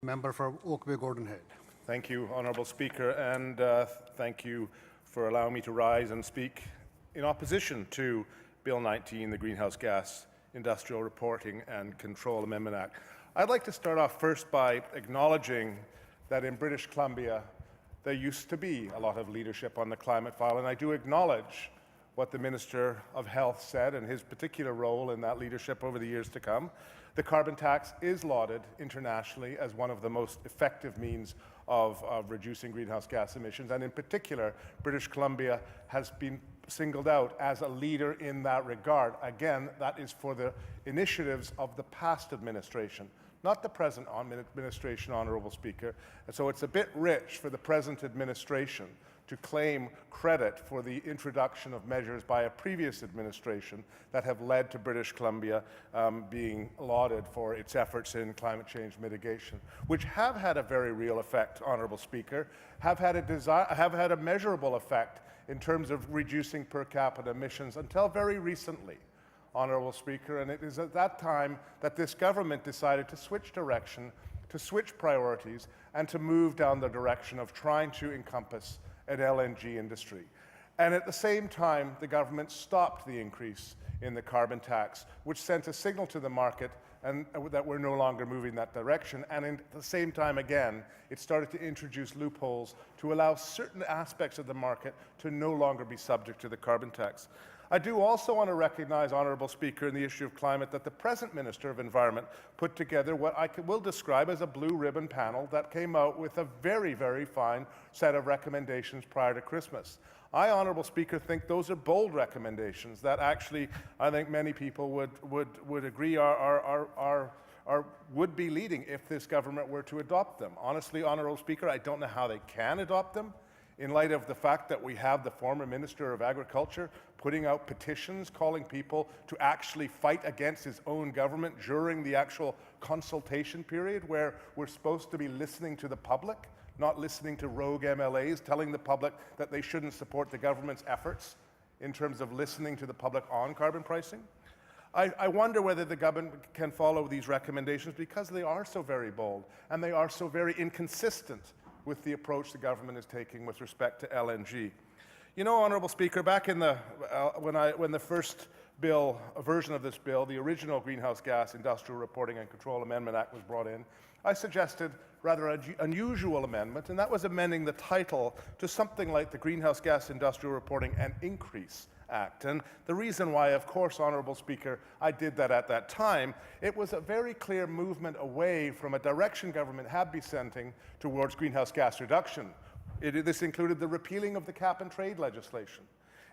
Member for Oakville Gordon Head. Thank you, Honourable Speaker, and thank you for allowing me to rise and speak in opposition to Bill 19, the Greenhouse Gas Industrial Reporting and Control Amendment Act. I'd like to start off first by acknowledging that in British Columbia there used to be a lot of leadership on the climate file, and I do acknowledge what the Minister of Health said and his particular role in that leadership over the years to come. The carbon tax is lauded internationally as one of the most effective means of reducing greenhouse gas emissions, and in particular, British Columbia has been singled out as a leader in that regard. Again, that is for the initiatives of the past administration, not the present administration, Honourable Speaker. And so it's a bit rich for the present administration to claim credit for the introduction of measures by a previous administration that have led to British Columbia being lauded for its efforts in climate change mitigation, which have had a very real effect, Honourable Speaker, have had a measurable effect in terms of reducing per capita emissions until very recently, Honourable Speaker, and it is at that time that this government decided to switch direction, to switch priorities, and to move down the direction of trying to encompass an LNG industry. And at the same time, the government stopped the increase in the carbon tax, which sent a signal to the market and that we're no longer moving that direction. And at the same time, again, it started to introduce loopholes to allow certain aspects of the market to no longer be subject to the carbon tax. I do also want to recognize, Honourable Speaker, in the issue of climate, that the present Minister of Environment put together what I will describe as a blue ribbon panel that came out with a very, very fine set of recommendations prior to Christmas. I, Honourable Speaker, think those are bold recommendations that actually I think many people would agree would be leading if this government were to adopt them. Honestly, Honourable Speaker, I don't know how they can adopt them, in light of the fact that we have the former Minister of Agriculture putting out petitions calling people to actually fight against his own government during the actual consultation period, where we're supposed to be listening to the public, not listening to rogue MLAs telling the public that they shouldn't support the government's efforts in terms of listening to the public on carbon pricing. I wonder whether the government can follow these recommendations because they are so very bold and they are so very inconsistent with the approach the government is taking with respect to LNG. You know, Honourable Speaker, back in the when the first version of this bill, the original Greenhouse Gas Industrial Reporting and Control Amendment Act was brought in, I suggested rather an unusual amendment, and that was amending the title to something like the Greenhouse Gas Industrial Reporting and Increase Act. And the reason why, of course, Honourable Speaker, I did that at that time, it was a very clear movement away from a direction government had been sending towards greenhouse gas reduction. This included the repealing of the cap-and-trade legislation.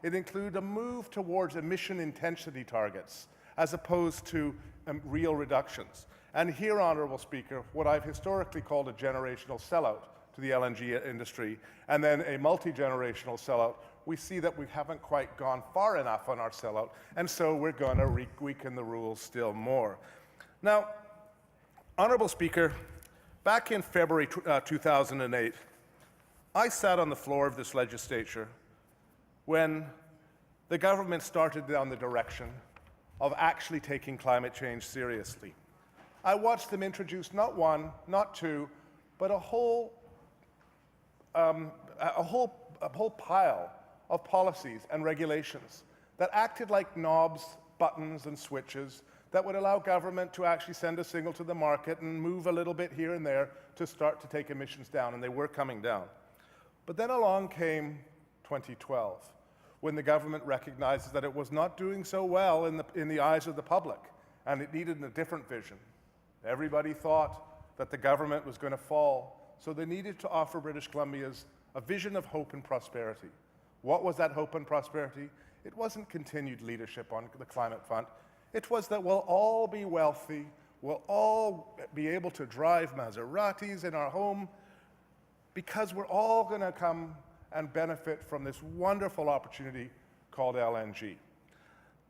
It included a move towards emission intensity targets as opposed to real reductions. And here, Honourable Speaker, what I've historically called a generational sellout to the LNG industry, and then a multi-generational sellout, we see that we haven't quite gone far enough on our sellout, and so we're going to weaken the rules still more. Now, Honourable Speaker, back in February 2008, I sat on the floor of this legislature when the government started down the direction of actually taking climate change seriously. I watched them introduce not one, not two, but a whole pile of policies and regulations that acted like knobs, buttons, and switches that would allow government to actually send a signal to the market and move a little bit here and there to start to take emissions down, and they were coming down. But then along came 2012, when the government recognizes that it was not doing so well in the eyes of the public, and it needed a different vision. Everybody thought that the government was going to fall, so they needed to offer British Columbians a vision of hope and prosperity. What was that hope and prosperity? It wasn't continued leadership on the climate front. It was that we'll all be wealthy, we'll all be able to drive Maseratis in our home, because we're all going to come and benefit from this wonderful opportunity called LNG.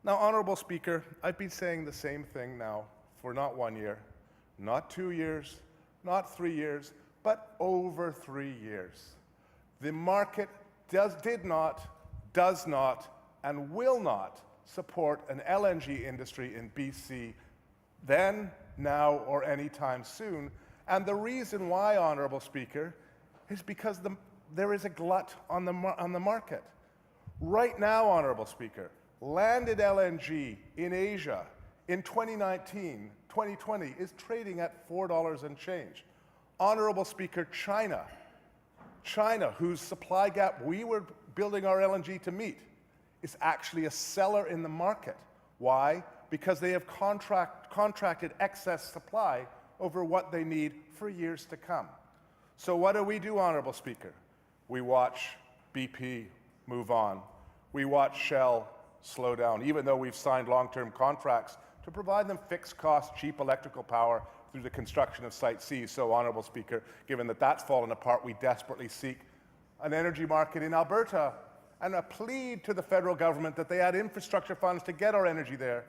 Now, Honourable Speaker, I've been saying the same thing now for not 1 year, not 2 years, not 3 years, but over 3 years. The market did not, does not, and will not support an LNG industry in BC then, now, or anytime soon. And the reason why, Honourable Speaker, is because there is a glut on the market. Right now, Honourable Speaker, landed LNG in Asia in 2019, 2020 is trading at $4 and change. Honourable Speaker, China, whose supply gap we were building our LNG to meet, is actually a seller in the market. Why? Because they have contracted excess supply over what they need for years to come. So what do, Honourable Speaker? We watch BP move on. We watch Shell slow down, even though we've signed long-term contracts to provide them fixed-cost, cheap electrical power through the construction of Site C. So, Honourable Speaker, given that that's fallen apart, we desperately seek an energy market in Alberta and a plea to the federal government that they add infrastructure funds to get our energy there.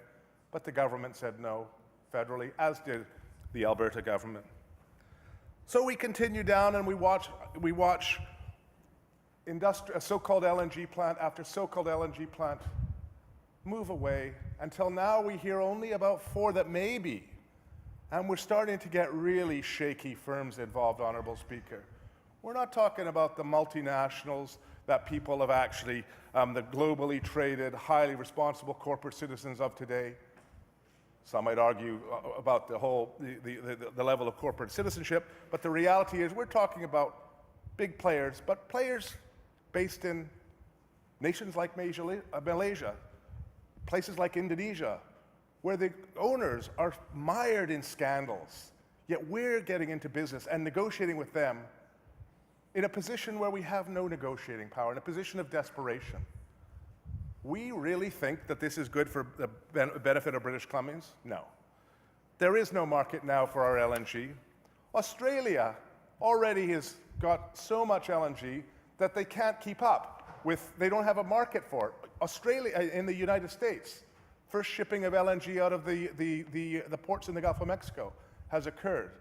But the government said no federally, as did the Alberta government. So we continue down and we watch a so-called LNG plant after so-called LNG plant move away until now we hear only about 4 that may be. And we're starting to get really shaky firms involved, Honourable Speaker. We're not talking about the multinationals that people have actually, the globally traded, highly responsible corporate citizens of today. Some might argue about the level of corporate citizenship, but the reality is we're talking about big players, but players based in nations like Malaysia, places like Indonesia, where the owners are mired in scandals, yet we're getting into business and negotiating with them in a position where we have no negotiating power, in a position of desperation. We really think that this is good for the benefit of British Columbians? No. There is no market now for our LNG. Australia already has got so much LNG that they can't keep up with, they don't have a market for it. Australia, in the United States, first shipping of LNG out of the ports in the Gulf of Mexico has occurred.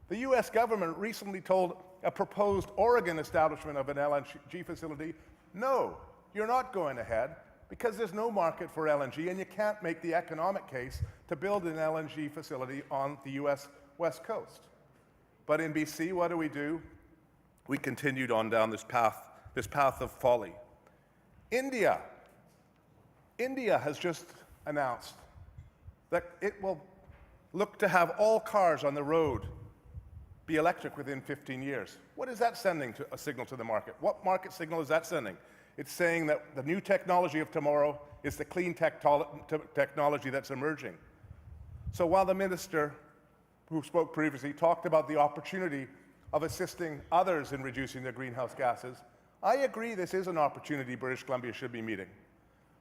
The US government recently told a proposed Oregon establishment of an LNG facility, no, you're not going ahead because there's no market for LNG and you can't make the economic case to build an LNG facility on the US West Coast. But in BC, what do? We continued on down this path of folly. India has just announced that it will look to have all cars on the road be electric within 15 years. What is that sending a signal to the market? What market signal is that sending? It's saying that the new technology of tomorrow is the clean technology that's emerging. So while the minister who spoke previously talked about the opportunity of assisting others in reducing their greenhouse gases, I agree this is an opportunity British Columbia should be meeting.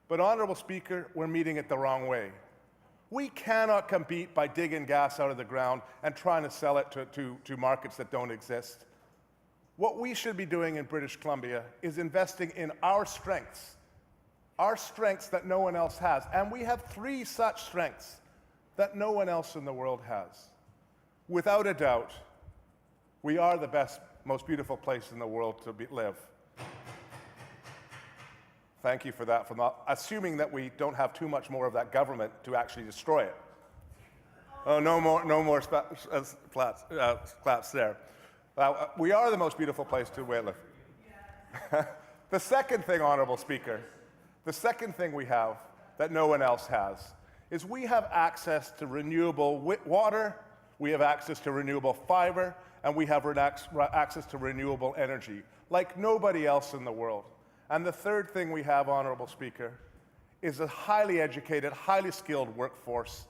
But, Honourable Speaker, we're meeting it the wrong way. We cannot compete by digging gas out of the ground and trying to sell it to markets that don't exist. What we should be doing in British Columbia is investing in our strengths that no one else has. And we have 3 such strengths that no one else in the world has. Without a doubt, we are the best, most beautiful place in the world to live. Thank you for that, for not assuming that we don't have too much more of that government to actually destroy it. Oh, no more claps there. We are the most beautiful place to live. The second thing, Honourable Speaker, the second thing we have that no one else has is we have access to renewable water, we have access to renewable fiber, and we have access to renewable energy like nobody else in the world. And the third thing we have, Honourable Speaker, is a highly educated, highly skilled workforce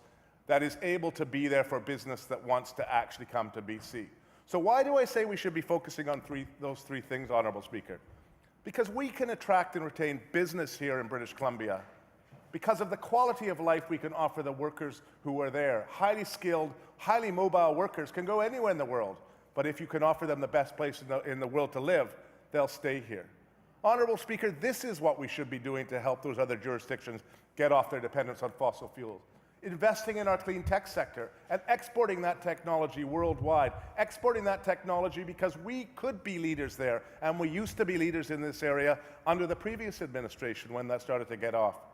that is able to be there for business that wants to actually come to BC. So why do I say we should be focusing on those three things, Honourable Speaker? Because we can attract and retain business here in British Columbia because of the quality of life we can offer the workers who are there. Highly skilled, highly mobile workers can go anywhere in the world, but if you can offer them the best place in the world to live, they'll stay here. Honourable Speaker, this is what we should be doing to help those other jurisdictions get off their dependence on fossil fuels. Investing in our clean tech sector and exporting that technology worldwide. Exporting that technology because we could be leaders there, and we used to be leaders in this area under the previous administration when that started to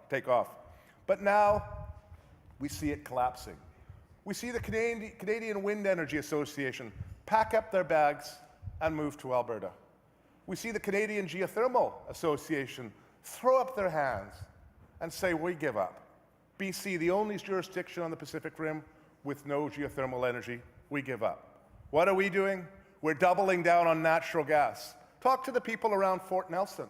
take off. But now, we see it collapsing. We see the Canadian Wind Energy Association pack up their bags and move to Alberta. We see the Canadian Geothermal Association throw up their hands and say, we give up. BC, the only jurisdiction on the Pacific Rim with no geothermal energy, we give up. What are we doing? We're doubling down on natural gas. Talk to the people around Fort Nelson.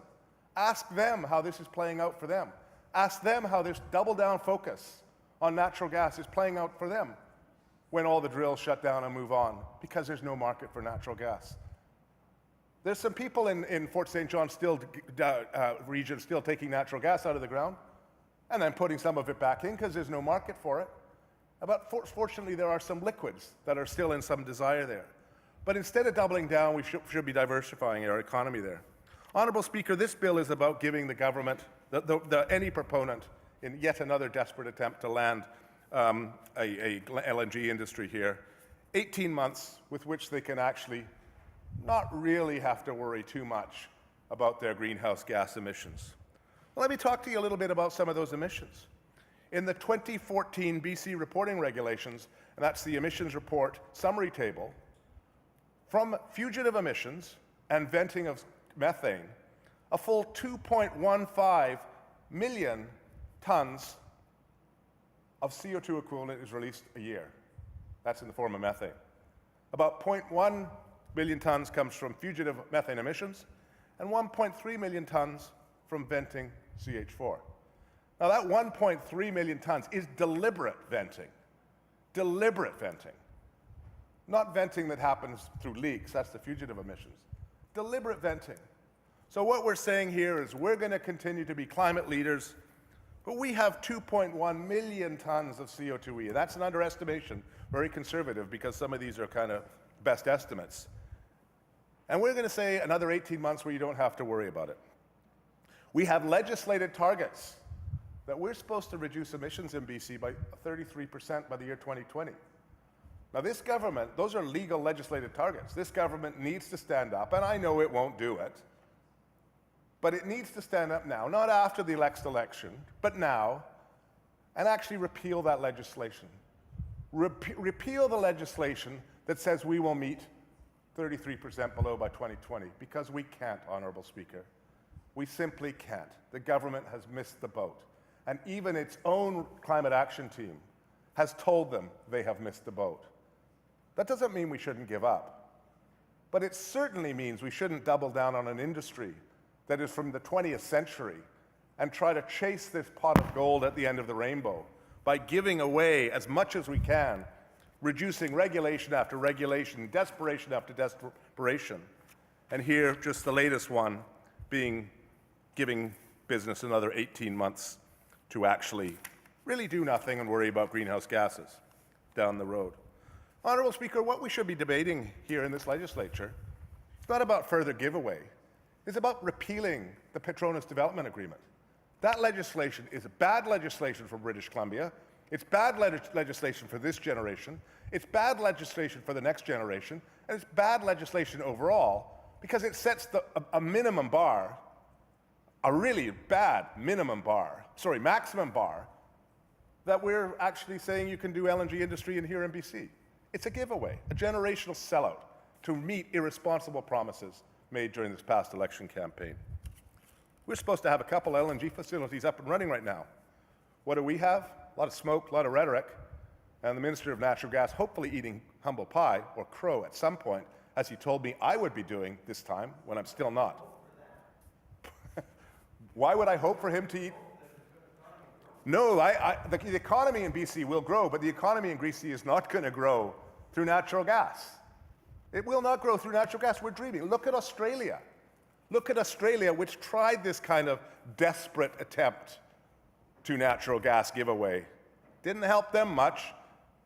Ask them how this is playing out for them. Ask them how this double-down focus on natural gas is playing out for them when all the drills shut down and move on, because there's no market for natural gas. There's some people in Fort St. John region still taking natural gas out of the ground and then putting some of it back in because there's no market for it. But fortunately, there are some liquids that are still in some desire there. But instead of doubling down, we should be diversifying our economy there. Honourable Speaker, this bill is about giving the government, any proponent in yet another desperate attempt to land a LNG industry here, 18 months with which they can actually not really have to worry too much about their greenhouse gas emissions. Well, let me talk to you a little bit about some of those emissions. In the 2014 BC reporting regulations, and that's the emissions report summary table, from fugitive emissions and venting of methane, a full 2.15 million tons of CO2 equivalent is released a year. That's in the form of methane. About 0.1 million tons comes from fugitive methane emissions, and 1.3 million tons from venting CH4. Now that 1.3 million tons is deliberate venting. Deliberate venting. Not venting that happens through leaks, that's the fugitive emissions. Deliberate venting. So what we're saying here is we're going to continue to be climate leaders, but we have 2.1 million tons of CO2e. That's an underestimation, very conservative, because some of these are kind of best estimates. And we're going to say another 18 months where you don't have to worry about it. We have legislated targets that we're supposed to reduce emissions in BC by 33% by the year 2020. Now this government, those are legal legislated targets. This government needs to stand up, and I know it won't do it, but it needs to stand up now, not after the next election, but now, and actually repeal that legislation. Repeal the legislation that says we will meet 33% below by 2020, because we can't, Honourable Speaker. We simply can't. The government has missed the boat. And even its own climate action team has told them they have missed the boat. That doesn't mean we shouldn't give up. But it certainly means we shouldn't double down on an industry that is from the 20th century and try to chase this pot of gold at the end of the rainbow by giving away as much as we can, reducing regulation after regulation, desperation after desperation. And here, just the latest one being giving business another 18 months to actually really do nothing and worry about greenhouse gases down the road. Honourable Speaker, what we should be debating here in this legislature is not about further giveaway. It's about repealing the Petronas Development Agreement. That legislation is bad legislation for British Columbia. It's bad legislation for this generation. It's bad legislation for the next generation. And it's bad legislation overall because it sets a minimum bar, a really bad maximum bar, that we're actually saying you can do LNG industry in here in BC. It's a giveaway, a generational sellout to meet irresponsible promises made during this past election campaign. We're supposed to have a couple LNG facilities up and running right now. What do we have? A lot of smoke, a lot of rhetoric, and the Minister of Natural Gas hopefully eating humble pie or crow at some point, as he told me I would be doing this time when I'm still not. Why would I hope for him to eat? No, the economy in BC will grow, but the economy in BC is not going to grow through natural gas. It will not grow through natural gas. We're dreaming. Look at Australia. Look at Australia, which tried this kind of desperate attempt to natural gas giveaway. Didn't help them much.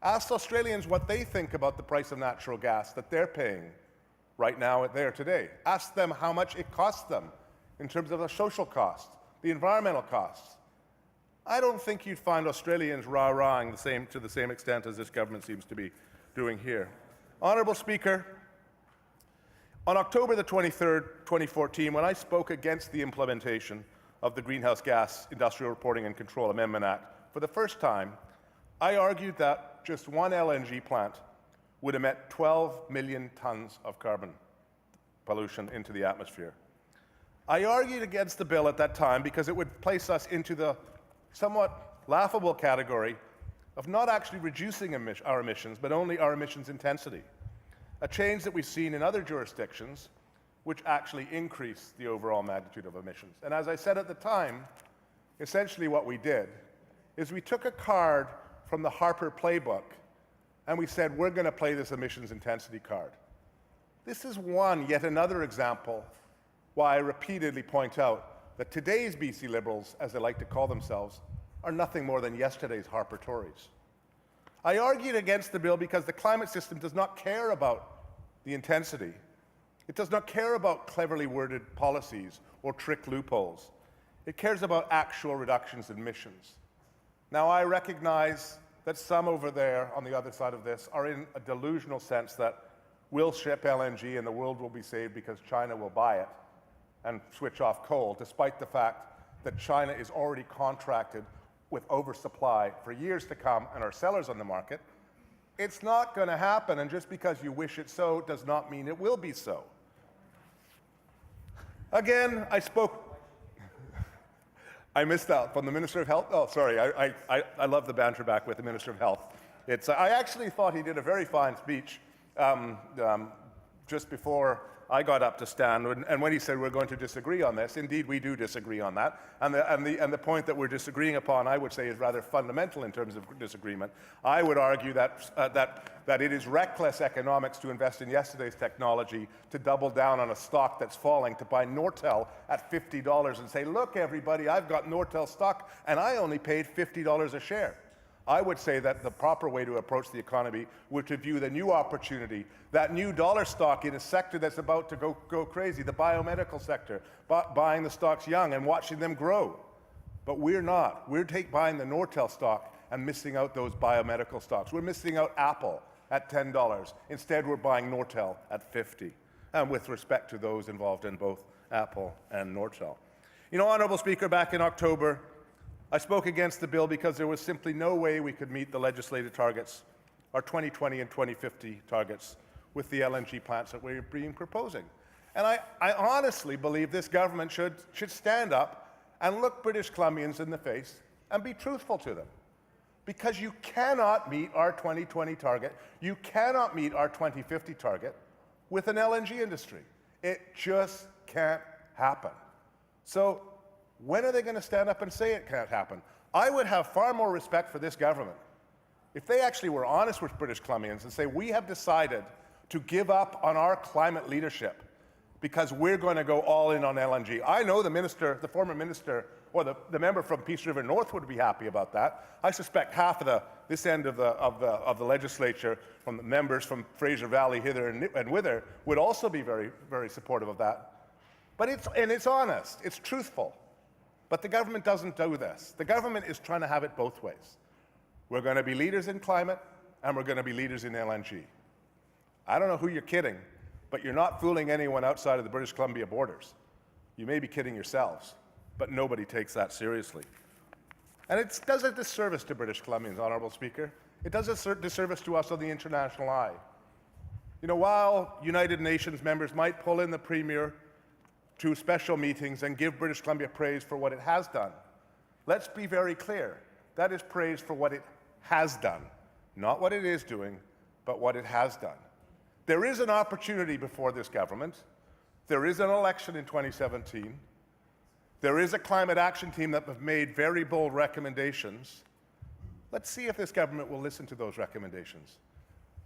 Ask Australians what they think about the price of natural gas that they're paying right now there today. Ask them how much it costs them in terms of the social costs, the environmental costs. I don't think you'd find Australians rah-rahing to the same extent as this government seems to be doing here. Honourable Speaker, on October the 23rd, 2014, when I spoke against the implementation of the Greenhouse Gas Industrial Reporting and Control Amendment Act for the first time, I argued that just one LNG plant would emit 12 million tons of carbon pollution into the atmosphere. I argued against the bill at that time because it would place us into the somewhat laughable category of not actually reducing our emissions, but only our emissions intensity, a change that we've seen in other jurisdictions which actually increase the overall magnitude of emissions. And as I said at the time, essentially what we did is we took a card from the Harper playbook and we said, we're going to play this emissions intensity card. This is yet another example why I repeatedly point out that today's BC Liberals, as they like to call themselves, are nothing more than yesterday's Harper Tories. I argued against the bill because the climate system does not care about the intensity. It does not care about cleverly worded policies or trick loopholes. It cares about actual reductions in emissions. Now, I recognize that some over there on the other side of this are in a delusional sense that we'll ship LNG and the world will be saved because China will buy it and switch off coal, despite the fact that China is already contracted with oversupply for years to come and are sellers on the market. It's not going to happen, and just because you wish it so does not mean it will be so. Again, I missed out from the Minister of Health. Oh, sorry, I love the banter back with the Minister of Health. I actually thought he did a very fine speech just before I got up to stand, and when he said we're going to disagree on this, indeed we do disagree on that, and the point that we're disagreeing upon, I would say, is rather fundamental in terms of disagreement. I would argue that it is reckless economics to invest in yesterday's technology to double down on a stock that's falling, to buy Nortel at $50 and say, look everybody, I've got Nortel stock and I only paid $50 a share. I would say that the proper way to approach the economy would to view the new opportunity, that new dollar stock in a sector that's about to go crazy, the biomedical sector, buying the stocks young and watching them grow. But we're not. We're buying the Nortel stock and missing out those biomedical stocks. We're missing out Apple at $10. Instead, we're buying Nortel at $50. And with respect to those involved in both Apple and Nortel. You know, Honourable Speaker, back in October, I spoke against the bill because there was simply no way we could meet the legislated targets, our 2020 and 2050 targets, with the LNG plants that we're being proposing. And I honestly believe this government should stand up and look British Columbians in the face and be truthful to them. Because you cannot meet our 2020 target, you cannot meet our 2050 target with an LNG industry. It just can't happen. So when are they going to stand up and say it can't happen? I would have far more respect for this government if they actually were honest with British Columbians and say, we have decided to give up on our climate leadership because we're going to go all in on LNG. I know the former minister, or the member from Peace River North would be happy about that. I suspect half of this end of the legislature, from the members from Fraser Valley hither and wither, would also be very, very supportive of that. But it's honest, it's truthful. But the government doesn't do this. The government is trying to have it both ways. We're going to be leaders in climate, and we're going to be leaders in LNG. I don't know who you're kidding, but you're not fooling anyone outside of the British Columbia borders. You may be kidding yourselves, but nobody takes that seriously. And it does a disservice to British Columbians, Honourable Speaker. It does a disservice to us on the international eye. You know, while United Nations members might pull in the Premier to special meetings and give British Columbia praise for what it has done, let's be very clear. That is praise for what it has done, not what it is doing, but what it has done. There is an opportunity before this government. There is an election in 2017. There is a climate action team that have made very bold recommendations. Let's see if this government will listen to those recommendations.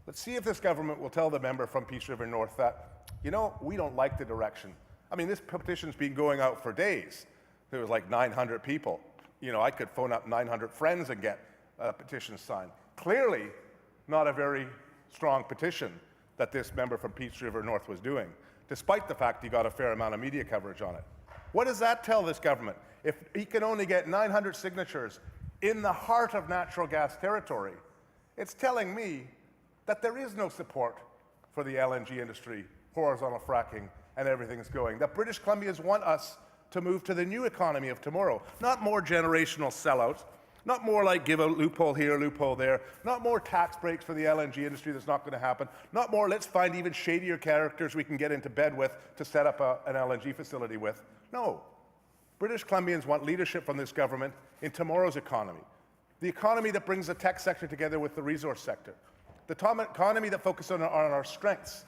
Let's see if this government will tell the member from Peace River North that, you know, we don't like the direction. I mean, this petition's been going out for days. There was like 900 people. You know, I could phone up 900 friends and get a petition signed. Clearly not a very strong petition that this member from Peace River North was doing, despite the fact he got a fair amount of media coverage on it. What does that tell this government? If he can only get 900 signatures in the heart of natural gas territory, it's telling me that there is no support for the LNG industry, horizontal fracking, and everything's going. That British Columbians want us to move to the new economy of tomorrow, not more generational sellouts, Not more like give a loophole here, loophole there. Not more tax breaks for the LNG industry that's not going to happen. Not more let's find even shadier characters we can get into bed with to set up an LNG facility with. No. British Columbians want leadership from this government in tomorrow's economy. The economy that brings the tech sector together with the resource sector. The economy that focuses on our strengths,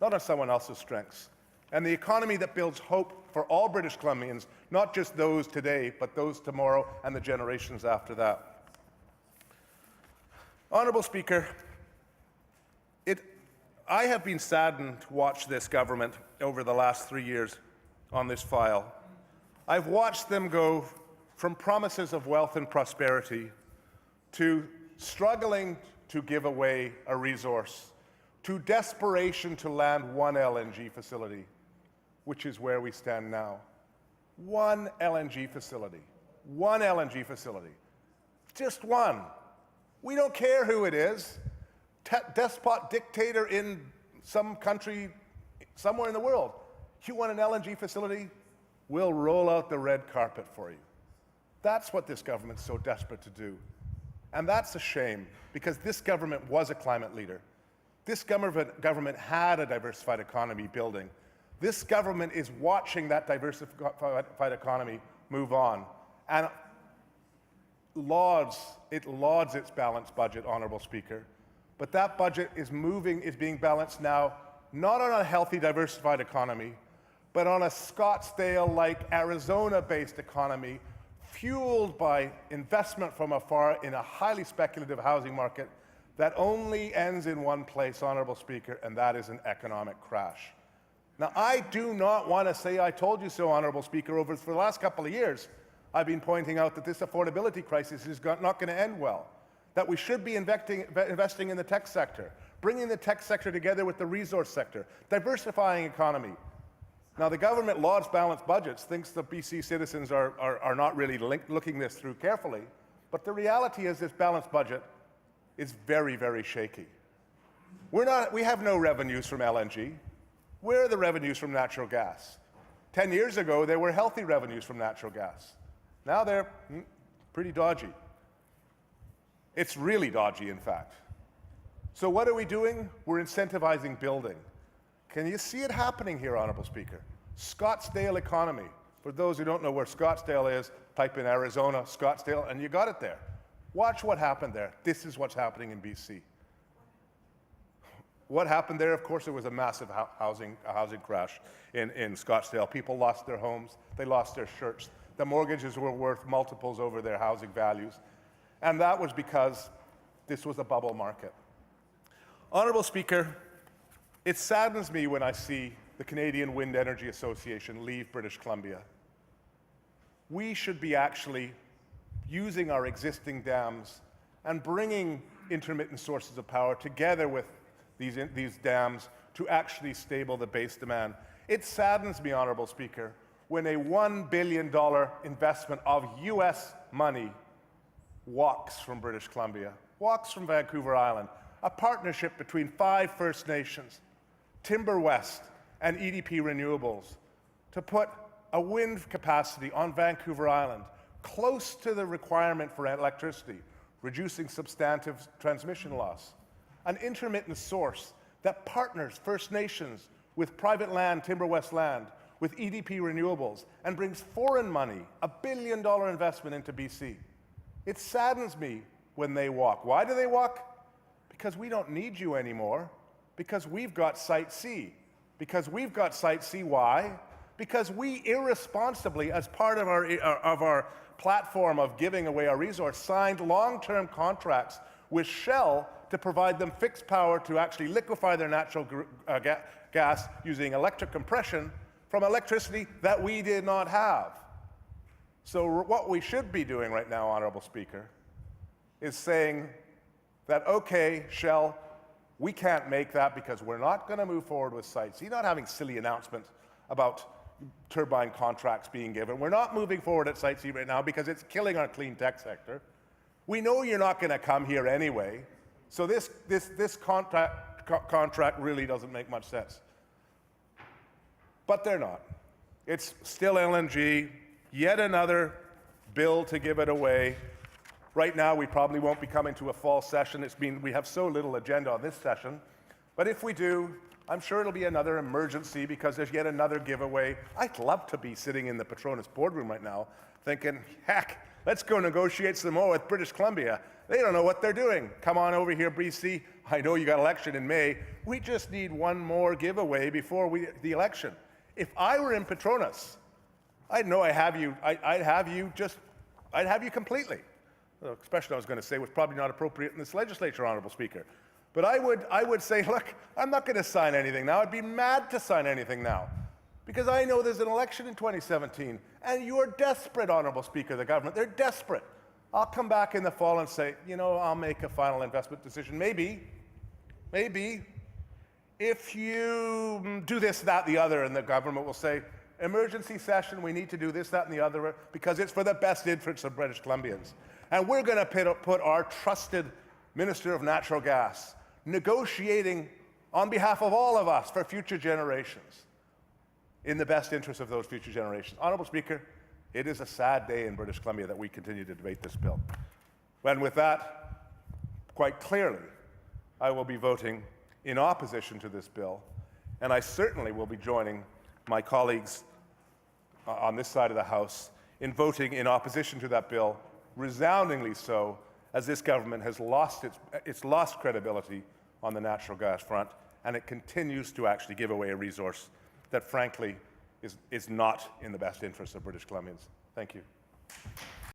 not on someone else's strengths. And the economy that builds hope for all British Columbians, not just those today, but those tomorrow and the generations after that. Honourable Speaker, I have been saddened to watch this government over the last 3 years on this file. I've watched them go from promises of wealth and prosperity to struggling to give away a resource, to desperation to land one LNG facility, which is where we stand now. One LNG facility. One LNG facility. Just one. We don't care who it is. Despot dictator in some country somewhere in the world. You want an LNG facility? We'll roll out the red carpet for you. That's what this government's so desperate to do. And that's a shame, because this government was a climate leader. This government had a diversified economy building. This government is watching that diversified economy move on. And it lauds its balanced budget, Honourable Speaker. But that budget is being balanced now, not on a healthy, diversified economy, but on a Scottsdale-like, Arizona-based economy, fueled by investment from afar in a highly speculative housing market that only ends in one place, Honourable Speaker, and that is an economic crash. Now, I do not want to say I told you so, Honourable Speaker. For the last couple of years, I've been pointing out that this affordability crisis is not going to end well, that we should be investing in the tech sector, bringing the tech sector together with the resource sector, diversifying economy. Now, the government lauds balanced budgets, thinks the BC citizens are not really looking this through carefully, but the reality is this balanced budget is very, very shaky. We have no revenues from LNG. Where are the revenues from natural gas? 10 years ago, there were healthy revenues from natural gas. Now they're pretty dodgy. It's really dodgy, in fact. So what are we doing? We're incentivizing building. Can you see it happening here, Honourable Speaker? Scottsdale economy. For those who don't know where Scottsdale is, type in Arizona, Scottsdale, and you got it there. Watch what happened there. This is what's happening in BC. What happened there? Of course, it was a massive housing crash in Scottsdale. People lost their homes. They lost their shirts. The mortgages were worth multiples over their housing values. And that was because this was a bubble market. Honourable Speaker, it saddens me when I see the Canadian Wind Energy Association leave British Columbia. We should be actually using our existing dams and bringing intermittent sources of power together with these dams to actually stable the base demand. It saddens me, Honourable Speaker, when a $1 billion investment of US money walks from British Columbia, walks from Vancouver Island, a partnership between 5 First Nations, Timber West, and EDP Renewables to put a wind capacity on Vancouver Island close to the requirement for electricity, reducing substantive transmission loss. An intermittent source that partners First Nations with private land, Timber West land, with EDP Renewables, and brings foreign money, a $1 billion investment into BC. It saddens me when they walk. Why do they walk? Because we don't need you anymore. Because we've got Site C. Because we've got Site C. Why? Because we irresponsibly, as part of our platform of giving away our resource, signed long-term contracts with Shell to provide them fixed power to actually liquefy their natural gas using electric compression from electricity that we did not have. So what we should be doing right now, Honourable Speaker, is saying that, okay, Shell, we can't make that because we're not going to move forward with sites. You're not having silly announcements about turbine contracts being given. We're not moving forward at Site C right now because it's killing our clean tech sector. We know you're not going to come here anyway, so this contract really doesn't make much sense. But they're not. It's still LNG, yet another bill to give it away. Right now, we probably won't be coming to a fall session. We have so little agenda on this session. But if we do, I'm sure it'll be another emergency because there's yet another giveaway. I'd love to be sitting in the Petronas boardroom right now thinking, heck, let's go negotiate some more with British Columbia. They don't know what they're doing. Come on over here, BC. I know you got election in May. We just need one more giveaway before the election. If I were in Petronas, I'd know I'd have you completely. The expression I was going to say was probably not appropriate in this legislature, Honourable Speaker. But I would say, look, I'm not going to sign anything now. I'd be mad to sign anything now. Because I know there's an election in 2017, and you're desperate, Honourable Speaker, the government. They're desperate. I'll come back in the fall and say, you know, I'll make a final investment decision. Maybe, if you do this, that, the other, and the government will say, emergency session, we need to do this, that, and the other, because it's for the best interests of British Columbians. And we're going to put our trusted Minister of Natural Gas negotiating on behalf of all of us for future generations in the best interest of those future generations. Honourable Speaker, it is a sad day in British Columbia that we continue to debate this bill. And with that, quite clearly, I will be voting in opposition to this bill, and I certainly will be joining my colleagues on this side of the House in voting in opposition to that bill, resoundingly so, as this government has lost lost credibility on the natural gas front, and it continues to actually give away a resource that, frankly, is not in the best interest of British Columbians. Thank you.